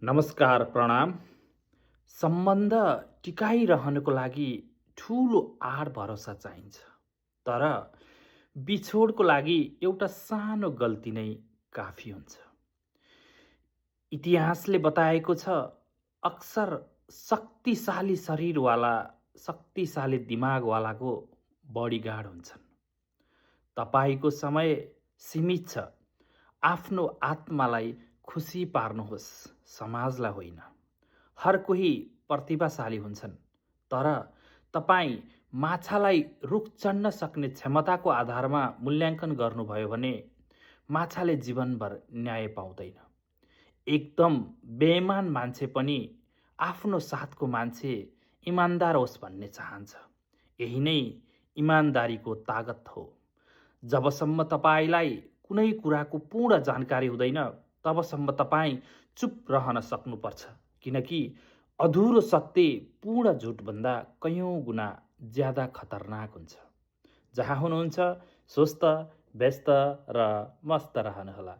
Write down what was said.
नमस्कार, प्रणाम। सम्बन्ध टिकाइरहनको लागि ठुलो आड भरोसा चाहिन्छ। तर बिछोडको लागि एउटा सानो गल्ती नै काफी हुन्छ। इतिहासले बताएको छ, अक्सर शक्तिशाली शरीरवाला, शक्तिशाली दिमागवालाको बढी गाढ हुन्छन्। तपाईँको समय सीमित छ। आफ्नो आत्मालाई खुसी पार्नुहोस्, समाजलाई होइन। हर कोही प्रतिभाशाली हुन्छन्, तर तपाईँ माछालाई रुख चढ्न सक्ने क्षमताको आधारमा मूल्याङ्कन गर्नुभयो भने माछाले जीवनभर न्याय पाउँदैन। एकदम बेइमान मान्छे पनि आफ्नो साथको मान्छे इमान्दार होस् भन्ने चाहन्छ। यही नै इमान्दारीको तागत हो। जबसम्म तपाईँलाई कुनै कुराको पूर्ण जानकारी हुँदैन, तबसम्म तपाईँ चुप रहन सक्नुपर्छ, किनकि अधुरो सत्य पूर्ण झुटभन्दा कैयौँ गुणा ज्यादा खतरनाक हुन्छ। जहाँ हुनुहुन्छ, स्वस्थ, व्यस्त र मस्त रहनुहोला।